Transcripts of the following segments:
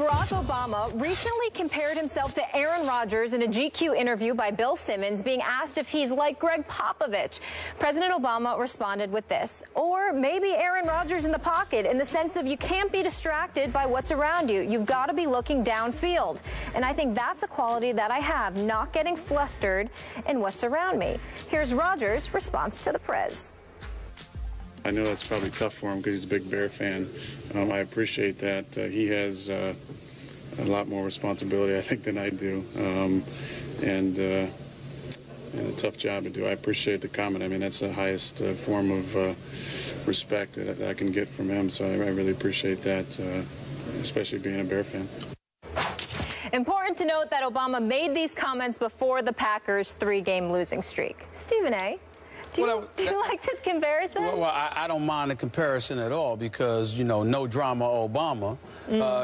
Barack Obama recently compared himself to Aaron Rodgers in a GQ interview by Bill Simmons, being asked if he's like Greg Popovich. President Obama responded with this: or maybe Aaron Rodgers in the pocket, in the sense of you can't be distracted by what's around you. You've got to be looking downfield. And I think that's a quality that I have, not getting flustered in what's around me. Here's Rodgers' response to the Prez. I know that's probably tough for him because he's a big Bear fan. I appreciate that. He has a lot more responsibility, I think, than I do, and a tough job to do. I appreciate the comment. I mean, that's the highest form of respect that I can get from him, so I really appreciate that, especially being a Bear fan. Important to note that Obama made these comments before the Packers' 3-game losing streak. Stephen A., do you like this comparison? Well, I don't mind the comparison at all because, you know, no drama Obama,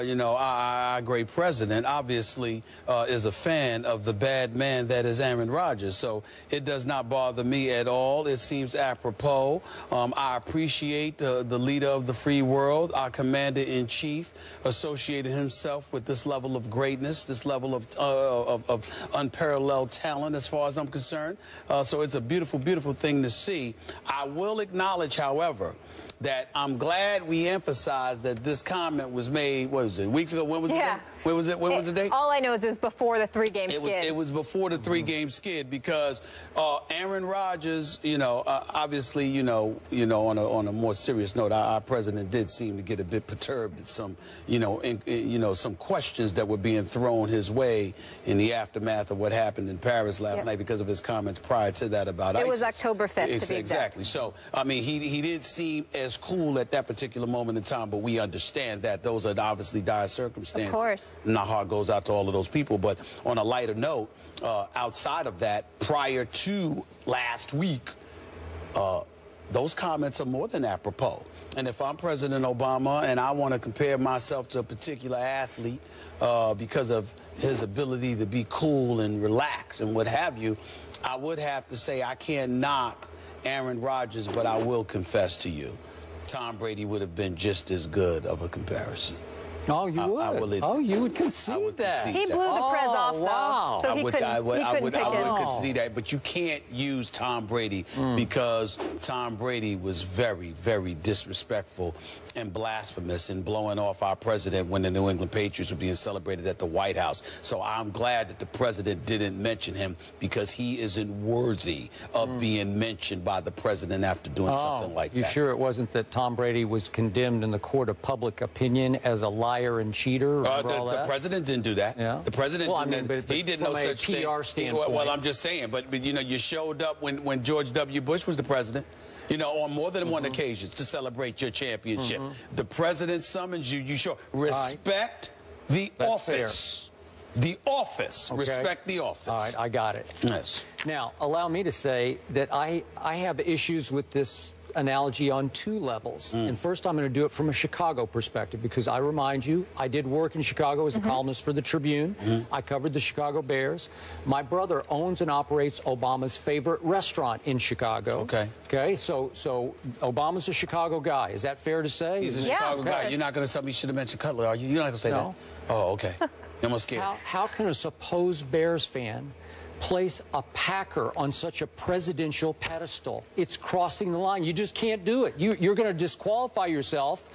you know, our great president obviously is a fan of the bad man that is Aaron Rodgers. So it does not bother me at all. It seems apropos. I appreciate the leader of the free world, our commander-in-chief, associating himself with this level of greatness, this level of unparalleled talent as far as I'm concerned. So it's a beautiful, beautiful thing to see. I will acknowledge, however, that I'm glad we emphasized that this comment was made, what was it, weeks ago? When was the date? When was the date? All I know is it was before the 3-game skid. It was before the 3-game skid because Aaron Rodgers, you know, obviously, you know, on a more serious note, our president did seem to get a bit perturbed at some, some questions that were being thrown his way in the aftermath of what happened in Paris last night because of his comments prior to that about ISIS. It was October 5th, to be exact. Exactly. So, I mean, he did seem as cool at that particular moment in time, but we understand that those are obviously dire circumstances. Of course. And our heart goes out to all of those people. But on a lighter note, outside of that, prior to last week, those comments are more than apropos. And if I'm President Obama and I want to compare myself to a particular athlete because of his ability to be cool and relax and what have you, I would have to say I can't knock Aaron Rodgers, but I will confess to you, Tom Brady would have been just as good of a comparison. Oh, you would? Oh, you would concede that. He blew the Prez off, though. Wow. So I would concede that, but you can't use Tom Brady because Tom Brady was very, very disrespectful and blasphemous in blowing off our president when the New England Patriots were being celebrated at the White House. So I'm glad that the president didn't mention him because he isn't worthy of being mentioned by the president after doing something like that. You sure it wasn't that Tom Brady was condemned in the court of public opinion as a liar and cheater? The president didn't do that. Yeah. The president didn't. He did no such thing. From a PR standpoint. Well, I'm just saying. But you know, you showed up when George W. Bush was the president, you know, on more than one occasion to celebrate your championship. The president summons you. You show respect the office. Fair. The office. Okay. Respect the office. All right, I got it. Yes. Now, allow me to say that I have issues with this analogy on 2 levels. And first, I'm going to do it from a Chicago perspective because I remind you, I did work in Chicago as a columnist for the Tribune. I covered the Chicago Bears. My brother owns and operates Obama's favorite restaurant in Chicago. Okay. Okay, so Obama's a Chicago guy. Is that fair to say? He's a Chicago guy. You're not going to tell me you should have mentioned Cutler, are you? You're not going to say that? Oh, okay. I'm scared. How can a supposed Bears fan place a Packer on such a presidential pedestal? It's crossing the line. You just can't do it. You're going to disqualify yourself,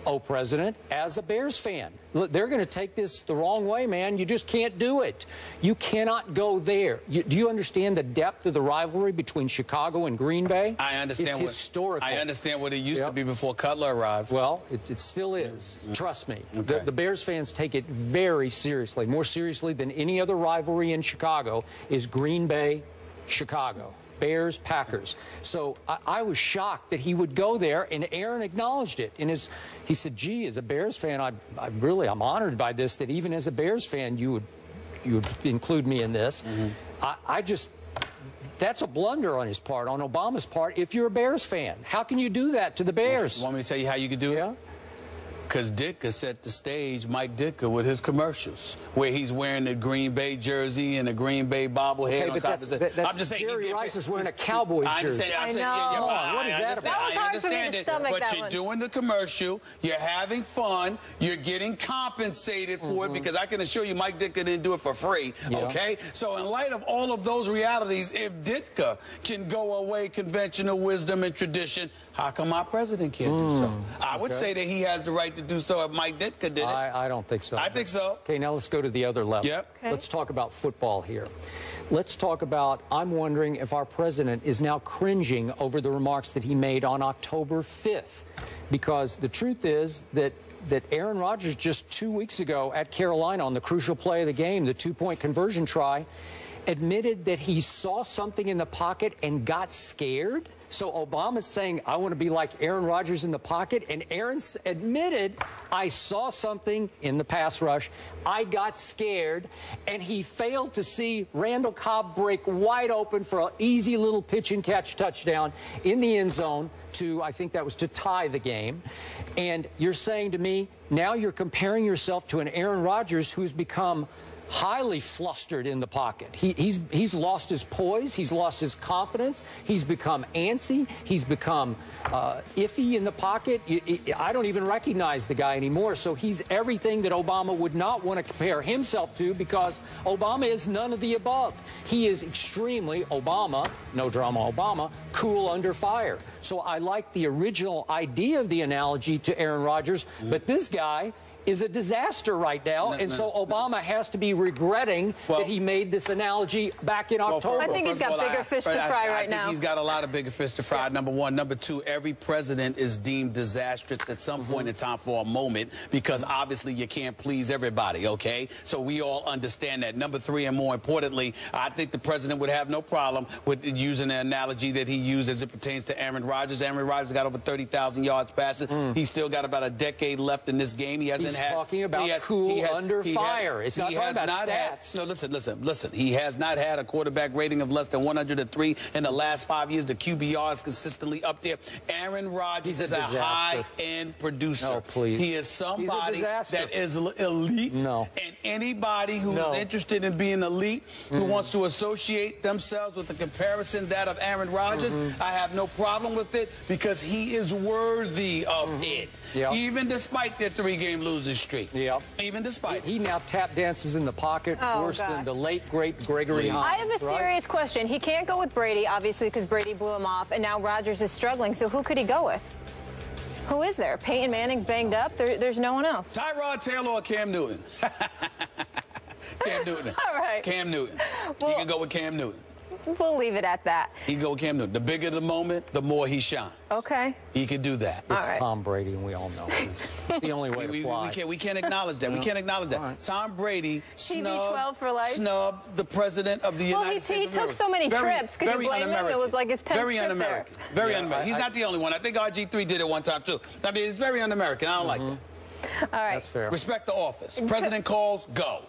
oh, President, as a Bears fan. They're going to take this the wrong way, man. You just can't do it. You cannot go there. Do you understand the depth of the rivalry between Chicago and Green Bay? I understand. It's historical. I understand what it used to be before Cutler arrived. Well, it still is. Trust me. Okay. The Bears fans take it very seriously, more seriously than any other rivalry in Chicago is Green Bay, Chicago. Bears, Packers. So I was shocked that he would go there, and Aaron acknowledged it. He said, gee, as a Bears fan, I'm honored by this, that even as a Bears fan, you would include me in this. That's a blunder on his part, on Obama's part, if you're a Bears fan. How can you do that to the Bears? Want me to tell you how you could do it? Because Ditka set the stage, Mike Ditka, with his commercials, where he's wearing the Green Bay jersey and a Green Bay bobblehead on top of his head. I'm just saying, Jerry Rice is wearing a Cowboys jersey. I know. What is that about? That was hard for me to stomach that one. But you're doing the commercial, you're having fun, you're getting compensated for it, because I can assure you Mike Ditka didn't do it for free, okay? So in light of all of those realities, if Ditka can go away conventional wisdom and tradition, how come our president can't do so? I would say that he has the right to do so if Mike Ditka did it. I don't think so. I think so. Okay, now let's go to the other level. Yep. Okay. Let's talk about football here. Let's talk about, I'm wondering if our president is now cringing over the remarks that he made on October 5th. Because the truth is that Aaron Rodgers just 2 weeks ago at Carolina on the crucial play of the game, the two-point conversion try, admitted that he saw something in the pocket and got scared. So Obama's saying, I want to be like Aaron Rodgers in the pocket. And Aaron admitted, I saw something in the pass rush. I got scared. And he failed to see Randall Cobb break wide open for an easy little pitch and catch touchdown in the end zone to, I think that was to tie the game. And you're saying to me, now you're comparing yourself to an Aaron Rodgers who's become highly flustered in the pocket. He's lost his poise. He's lost his confidence. He's become antsy. He's become iffy in the pocket. I don't even recognize the guy anymore. So he's everything that Obama would not want to compare himself to, because Obama is none of the above. He is extremely Obama, no drama Obama, cool under fire. So I like the original idea of the analogy to Aaron Rodgers, but this guy is a disaster right now, so Obama has to be regretting that he made this analogy back in October. I think he's got bigger fish to fry right now. I think he's got a lot of bigger fish to fry, number one. Number two, every president is deemed disastrous at some point in time for a moment, because obviously you can't please everybody, okay? So we all understand that. Number three, and more importantly, I think the president would have no problem with using the analogy that he used as it pertains to Aaron Rodgers. Aaron Rodgers got over 30,000 yards passing. He's still got about a decade left in this game. He hasn't He's talking about cool under fire. It's not talking about stats. No, listen. He has not had a quarterback rating of less than 103 in the last 5 years. The QBR is consistently up there. Aaron Rodgers is a high-end producer. No, please. He is somebody that is elite. No. And anybody who is interested in being elite, who wants to associate themselves with the comparison that of Aaron Rodgers, I have no problem with it, because he is worthy of it. Even despite their 3-game losing streak. Even despite. He now tap dances in the pocket worse than the late, great Gregory Hines. I have a serious question. He can't go with Brady, obviously, because Brady blew him off, and now Rodgers is struggling. So who could he go with? Who is there? Peyton Manning's banged up. There's no one else. Tyrod Taylor or Cam Newton? Cam Newton. All right. Cam Newton. You can go with Cam Newton. We'll leave it at that. He can go with Cam Newton. The bigger the moment, the more he shines. Okay. He can do that. It's Tom Brady, and we all know it. It's the only way to fly. We can't acknowledge that. We can't acknowledge that. Tom Brady TV12 for life. snubbed the president of the United States. He took so many trips. Could you blame him? It was like his 10th very trip un-American. there. Very un-American. He's not the only one. I think RG3 did it one time, too. I mean, it's very un-American. I don't like that. All right. That's fair. Respect the office. President calls, go.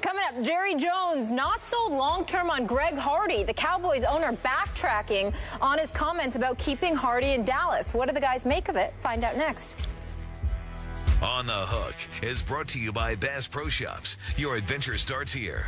Coming up, Jerry Jones not sold long-term on Greg Hardy. The Cowboys owner backtracking on his comments about keeping Hardy in Dallas. What do the guys make of it? Find out next. On the Hook is brought to you by Bass Pro Shops. Your adventure starts here.